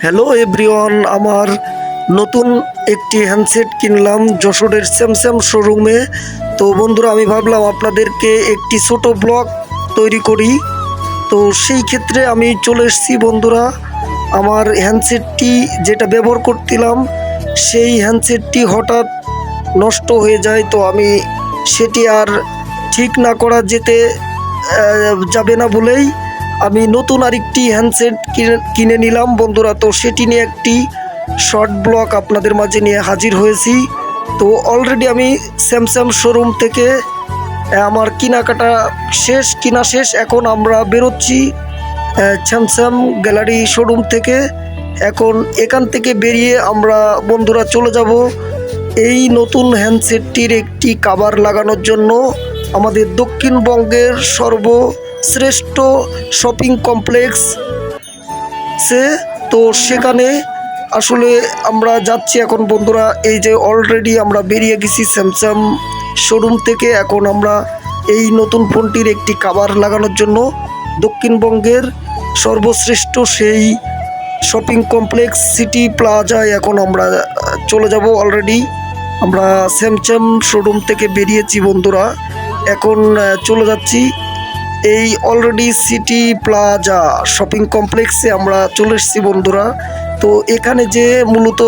Hello everyone, আমার নতুন একটি হ্যান্ডসেট কিনলাম যশোরের স্যামসাং শোরুমে। তো বন্ধুরা, আমি ভাবলাম আপনাদেরকে একটি ছোট ব্লগ তৈরি করি। তো সেই ক্ষেত্রে আমি চলে এসেছি বন্ধুরা। আমার হ্যান্ডসেটটি যেটা ব্যবহার করছিলাম, সেই হ্যান্ডসেটটি হঠাৎ নষ্ট হয়ে যায়। তো আমি সেটি আর ঠিক না করা যেতে যাবে না বলেই আমি নতুন আরেকটি হ্যান্ডসেট কিনে নিলাম বন্ধুরা। তো সেটি নিয়ে একটি শর্ট ব্লগ আপনাদের মাঝে নিয়ে হাজির হয়েছি। তো অলরেডি আমি স্যামসাং শোরুম থেকে আমার কেনাকাটা কিনা শেষ। এখন আমরা বেরোচ্ছি স্যামসাং গ্যালারি শোরুম থেকে। এখন এখান থেকে বেরিয়ে আমরা বন্ধুরা চলে যাব এই নতুন হ্যান্ডসেটটির একটি কভার লাগানোর জন্য আমাদের দক্ষিণবঙ্গের সর্বশ্রেষ্ঠ শপিং কমপ্লেক্সে। তো সেখানে আসলে আমরা যাচ্ছি এখন বন্ধুরা। এই যে অলরেডি আমরা বেরিয়ে গেছি স্যামসাং শোরুম থেকে। এখন আমরা এই নতুন ফোনটির একটি কভার লাগানোর জন্য দক্ষিণবঙ্গের সর্বশ্রেষ্ঠ সেই শপিং কমপ্লেক্স সিটি প্লাজায় এখন আমরা চলে যাব। অলরেডি আমরা স্যামসাং শোরুম থেকে বেরিয়েছি বন্ধুরা। এখন চলে যাচ্ছি এই অলরেডি সিটি প্লাজা শপিং কমপ্লেক্সে আমরা চলে এসেছি বন্ধুরা। তো এখানে যে মূলত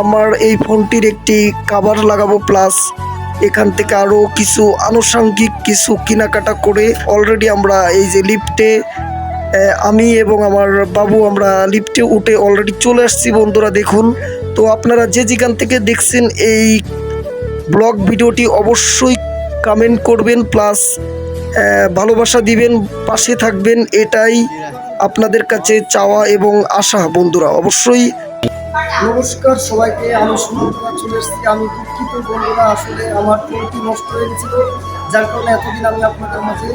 আমার এই ফোনটির একটি কভার লাগাবো, প্লাস এখান থেকে আরও কিছু আনুষঙ্গিক কিছু কেনাকাটা করে অলরেডি আমরা এই যে লিফটে আমি এবং আমার বাবু আমরা লিফটে উঠে অলরেডি চলে আসছি বন্ধুরা। দেখুন, তো আপনারা যে যেখান থেকে দেখছেন এই ব্লগ ভিডিওটি অবশ্যই কমেন্ট করবেন, প্লাস ভালোবাসা দিবেন, পাশে থাকবেন, এটাই আপনাদের কাছে চাওয়া এবং আশা বন্ধুরা। অবশ্যই নমস্কার সবাইকে, আমি সুমন্তরা চলে এসেছি। আমি দুঃখিত বন্ধুরা, আসলে আমার ফোনটি নষ্ট হয়ে গেছিল, যার কারণে এতদিন আমি আপনাদের মাঝে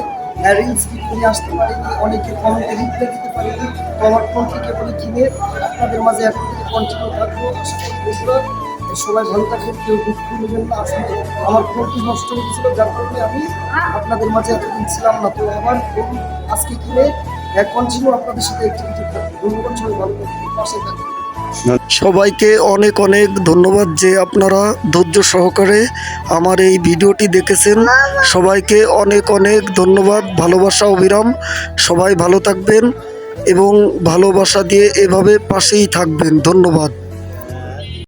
রিলস ভিডিও নিয়ে আসতে পারিনি, অনেকে কমেন্টে রিপ্লাই দিতে পারিনি। তো আমার ফোনটি কেবলই কিনে আপনাদের মাঝে এখন থেকে কন্টিনিউ থাকবো। আশা করি বন্ধুরা সবাই ভালো থাকবেন, কেউ দুঃখ নেবেন না। আসলে আমার ফোনটি নষ্ট হয়ে গেছিলো, যার কারণে আমি আপনাদের মাঝে এতদিন ছিলাম না। তো আমার ফোন আজকে কিনে কন্টিনিউ আপনাদের সাথে অ্যাক্টিভিটি থাকবে। ধন্যবাদ, সবাই ভালো থাকবেন, পাশে থাকবেন। সবাইকে অনেক অনেক ধন্যবাদ যে আপনারা ধৈর্য সহকারে আমার এই ভিডিওটি দেখেছেন। সবাইকে অনেক অনেক ধন্যবাদ, ভালোবাসা অবিরাম। সবাই ভালো থাকবেন এবং ভালোবাসা দিয়ে এভাবে পাশেই থাকবেন। ধন্যবাদ।